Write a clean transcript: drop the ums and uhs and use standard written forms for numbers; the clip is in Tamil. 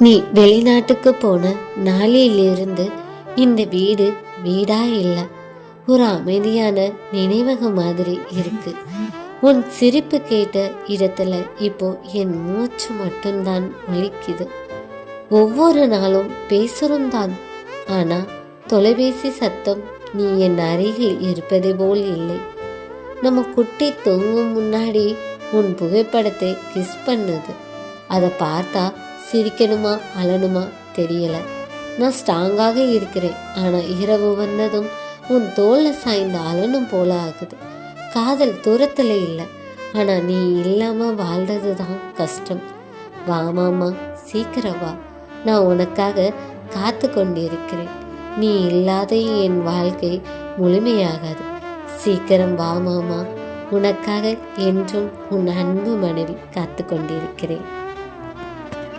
நீ வெளிநாட்டுக்கு போன நாளிலிருந்து இந்த வீடு வீடா இல்லை, ஒரு அமைதியான நினைவகம் மாதிரி இருக்கு. உன் சிரிப்பு கேட்ட இடத்துல இப்போ என் மூச்சு மட்டும்தான் ஒலிக்குது. ஒவ்வொரு நாளும் பேசுறோம் தான், ஆனா தொலைபேசி சத்தம் நீ என் அருகில் இருப்பது போல் இல்லை. நம்ம குட்டி தூங்கும் முன்னாடி உன் புகைப்படத்தை கிஸ் பண்ணுது. அதை பார்த்தா சிரிக்கணுமா அழணுமா தெரியல. நான் ஸ்ட்ராங்காக இருக்கிறேன், ஆனா இரவு வந்ததும் உன் தோல்ல சாய்ந்த அழனும் போல ஆகுது. காதல் தூரத்துல இல்லை, ஆனா நீ இல்லாம வாழ்றது தான் கஷ்டம். வா மாமா, சீக்கிரம் வா, நான் உனக்காக காத்து கொண்டிருக்கிறேன். நீ இல்லாத என் வாழ்க்கை முழுமையாகாது. சீக்கிரம் வா மாமா, உனக்காக என்றும் உன் அன்பு மனைவி காத்து கொண்டிருக்கிறேன்.